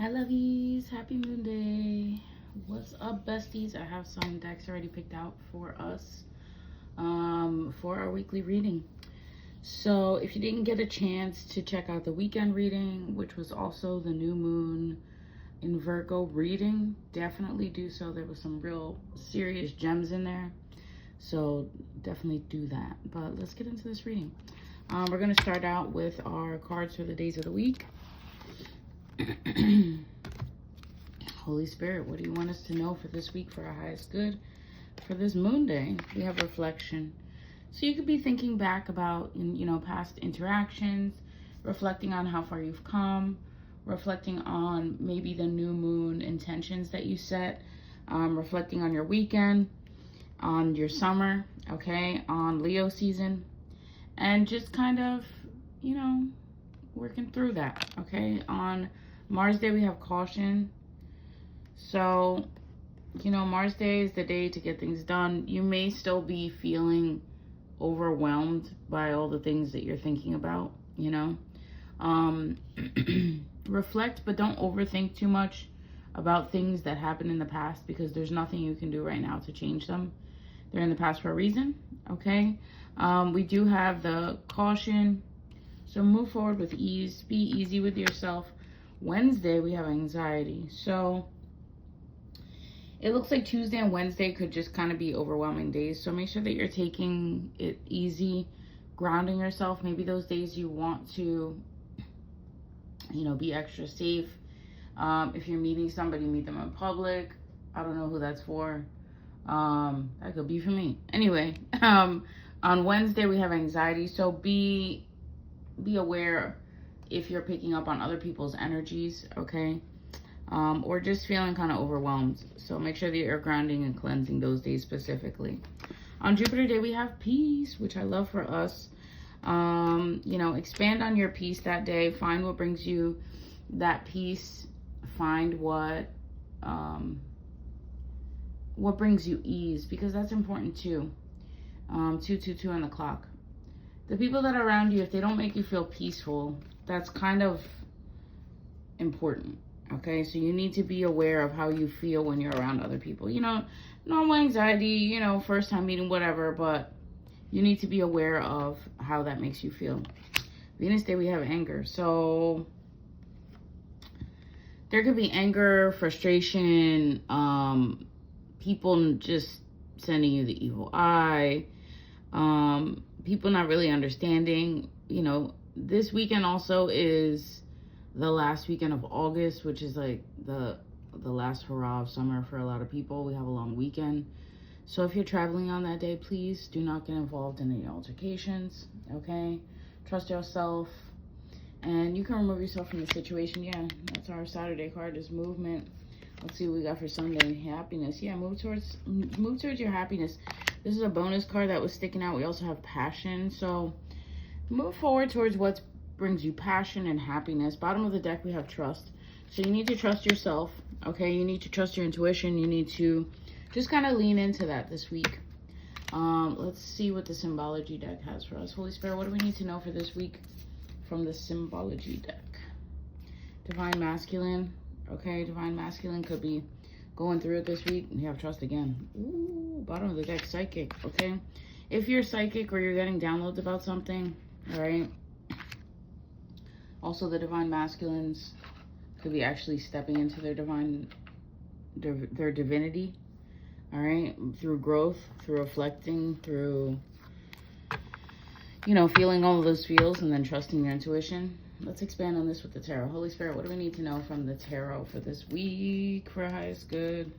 Hi, lovies. Happy Moon Day. What's up, besties? I have some decks already picked out for us for our weekly reading. So if you didn't get a chance to check out the weekend reading, which was also the new moon in Virgo reading, definitely do so. There was some real serious gems in there. So definitely do that. But let's get into this reading. We're going to start out with our cards for the days of the week. Holy Spirit, what do you want us to know for this week for our highest good? For this moon day, we have reflection. So you could be thinking back about, past interactions, reflecting on how far you've come, reflecting on maybe the new moon intentions that you set, reflecting on your weekend, on your summer, okay, on Leo season, and just kind of, working through that, okay? On Mars Day, we have caution. So, Mars Day is the day to get things done. You may still be feeling overwhelmed by all the things that you're thinking about, reflect, but don't overthink too much about things that happened in the past, because there's nothing you can do right now to change them. They're in the past for a reason, okay? We do have the caution. So move forward with ease. Be easy with yourself. Wednesday, we have anxiety. So it looks like Tuesday and Wednesday could just kind of be overwhelming days. So make sure that you're taking it easy, grounding yourself. Maybe those days you want to, be extra safe. If you're meeting somebody, meet them in public. I don't know who that's for. That could be for me. Anyway, on Wednesday, we have anxiety. So be aware if you're picking up on other people's energies, okay? Or just feeling kind of overwhelmed. So make sure that you're grounding and cleansing those days specifically. On Jupiter Day, we have peace, which I love for us. Expand on your peace that day. Find what brings you that peace. Find what brings you ease, because that's important too. 222 on the clock. The people that are around you, if they don't make you feel peaceful, that's kind of important. Okay, so you need to be aware of how you feel when you're around other people. Normal anxiety, first time meeting, whatever, but you need to be aware of how that makes you feel. Venus Day, we have anger. So there could be anger, frustration, people just sending you the evil eye, people not really understanding. This weekend also is the last weekend of August, which is like the last hurrah of summer for a lot of people. We have a long weekend. So if you're traveling on that day, please do not get involved in any altercations, okay? Trust yourself, and you can remove yourself from the situation. Yeah, that's our Saturday card, is movement. Let's see what we got for Sunday. Happiness. Yeah, move towards your happiness. This is a bonus card that was sticking out. We also have passion. So move forward towards what brings you passion and happiness. Bottom of the deck, we have trust. So you need to trust yourself, okay? You need to trust your intuition. You need to just kind of lean into that this week. Let's see what the symbology deck has for us. Holy Spirit, what do we need to know for this week from the symbology deck? Divine Masculine. Okay, Divine Masculine could be going through it this week. We have trust again. Ooh, bottom of the deck, Psychic. Okay, if you're psychic or you're getting downloads about something, all right. Also, the Divine Masculines could be actually stepping into their divinity, all right, through growth, through reflecting, through, feeling all of those feels and then trusting your intuition. Let's expand on this with the tarot. Holy Spirit, what do we need to know from the tarot for this week for highest good?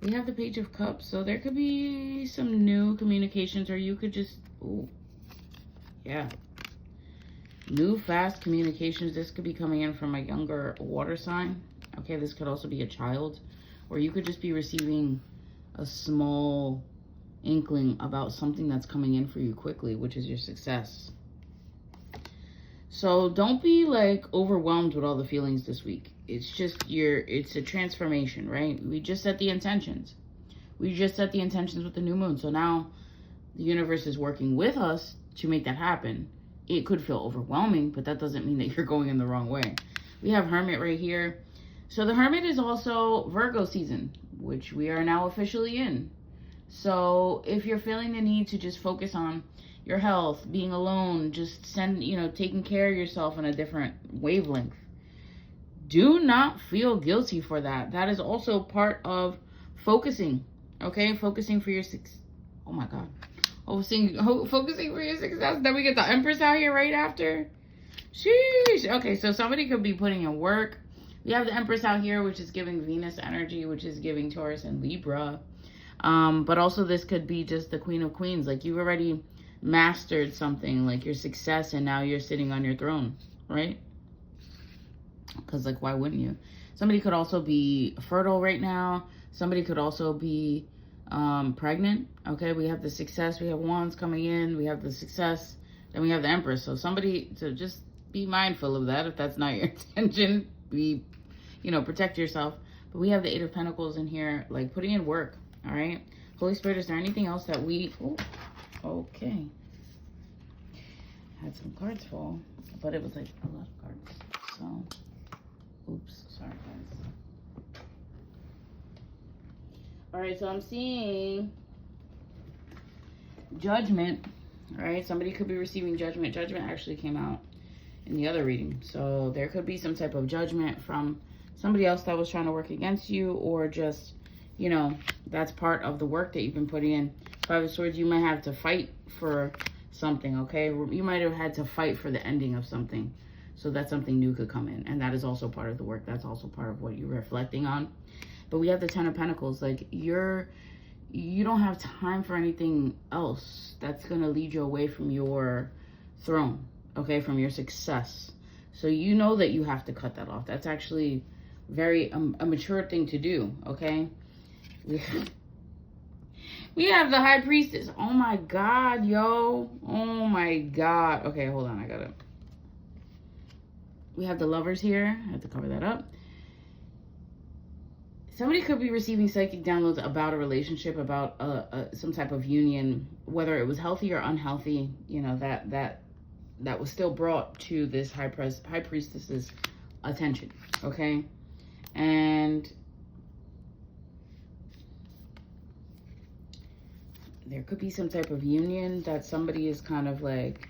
We have the Page of Cups. So there could be some new communications, or you could just, new fast communications. This could be coming in from a younger water sign. Okay, this could also be a child, or you could just be receiving a small inkling about something that's coming in for you quickly, which is your success. So don't be like overwhelmed with all the feelings this week. It's just it's a transformation, right? We just set the intentions. We just set the intentions with the new moon. So now the universe is working with us to make that happen. It could feel overwhelming, but that doesn't mean that you're going in the wrong way. We have Hermit right here. So the Hermit is also Virgo season, which we are now officially in. So if you're feeling the need to just focus on your health, being alone, just taking care of yourself in a different wavelength, do not feel guilty for that. That is also part of focusing, okay? Focusing for your success. Oh my God. Focusing for your success. Then we get the Empress out here right after. Sheesh. Okay, so somebody could be putting in work. We have the Empress out here, which is giving Venus energy, which is giving Taurus and Libra. But also this could be just the Queen of Queens. Like you've already mastered something, like your success, and now you're sitting on your throne, right? Because like, why wouldn't you? Somebody could also be fertile right now. Somebody could also be pregnant. Okay, we have the success. We have wands coming in. We have the success. Then we have the Empress. So just be mindful of that. If that's not your intention, protect yourself. But we have the Eight of Pentacles in here, like putting in work. All right. Holy Spirit, is there anything else that okay. Had some cards fall, but it was like a lot of cards. So, oops, sorry guys. All right, so I'm seeing Judgment. All right, somebody could be receiving judgment. Judgment actually came out in the other reading. So there could be some type of judgment from somebody else that was trying to work against you, or just, that's part of the work that you've been putting in. Five of Swords, you might have to fight for something, okay? You might have had to fight for the ending of something, so that something new could come in. And that is also part of the work. That's also part of what you're reflecting on. But we have the Ten of Pentacles. Like, you don't have time for anything else that's going to lead you away from your throne, okay? From your success. So you know that you have to cut that off. That's actually very a mature thing to do, okay? We have the High Priestess. Oh my God, yo. Oh my God. Okay, hold on. I got it. We have the Lovers here. I have to cover that up. Somebody could be receiving psychic downloads about a relationship, about some type of union, whether it was healthy or unhealthy, that was still brought to this High Priestess's attention, okay? And there could be some type of union that somebody is kind of like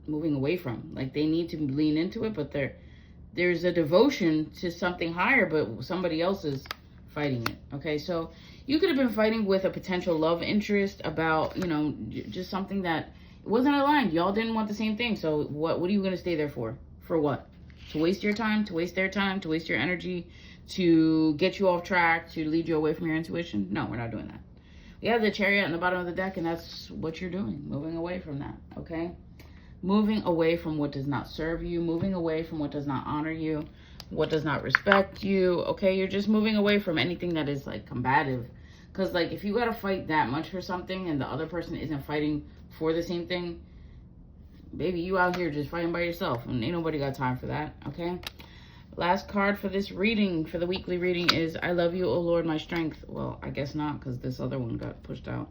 moving away from. Like they need to lean into it, but there's a devotion to something higher, but somebody else is fighting it. Okay, so you could have been fighting with a potential love interest about, just something that wasn't aligned. Y'all didn't want the same thing. So what are you going to stay there for? For what? To waste your time, to waste their time, to waste your energy, to get you off track, to lead you away from your intuition? No, we're not doing that. We have the Chariot in the bottom of the deck, and that's what you're doing, moving away from that, okay? Moving away from what does not serve you, moving away from what does not honor you, what does not respect you, okay? You're just moving away from anything that is, like, combative. Because, like, if you got to fight that much for something and the other person isn't fighting for the same thing, baby, you out here just fighting by yourself, and ain't nobody got time for that, okay? Last card for this reading, for the weekly reading, is I love you, O Lord, my strength. Well, I guess not, because this other one got pushed out.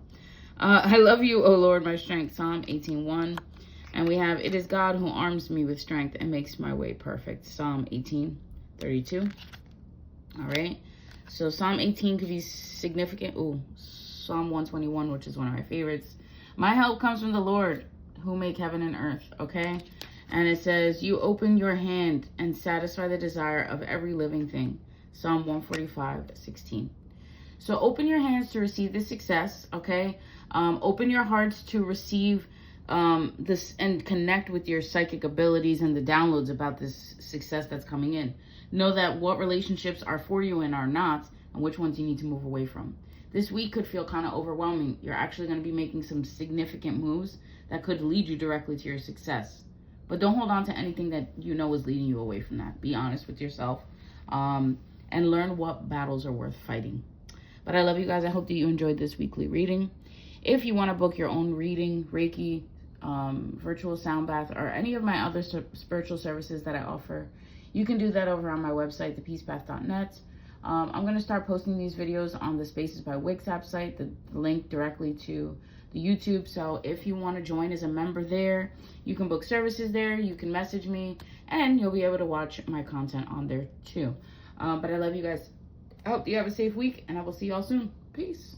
I love you, O Lord, my strength, Psalm 18:1. And we have, it is God who arms me with strength and makes my way perfect, Psalm 18:32. All right. So Psalm 18 could be significant. Ooh, Psalm 121, which is one of my favorites. My help comes from the Lord who make heaven and earth, okay? And it says, you open your hand and satisfy the desire of every living thing. Psalm 145:16. So open your hands to receive the success, okay? Open your hearts to receive this and connect with your psychic abilities and the downloads about this success that's coming in. Know that what relationships are for you and are not, and which ones you need to move away from. This week could feel kind of overwhelming. You're actually going to be making some significant moves that could lead you directly to your success. But don't hold on to anything that you know is leading you away from that. Be honest with yourself and learn what battles are worth fighting. But I love you guys. I hope that you enjoyed this weekly reading. If you want to book your own reading, Reiki, virtual sound bath, or any of my other spiritual services that I offer, you can do that over on my website, thepeacepath.net. I'm going to start posting these videos on the Spaces by Wix app site, the link directly to the YouTube. So if you want to join as a member there, you can book services there, you can message me, and you'll be able to watch my content on there too. But I love you guys. I hope you have a safe week, and I will see y'all soon. Peace.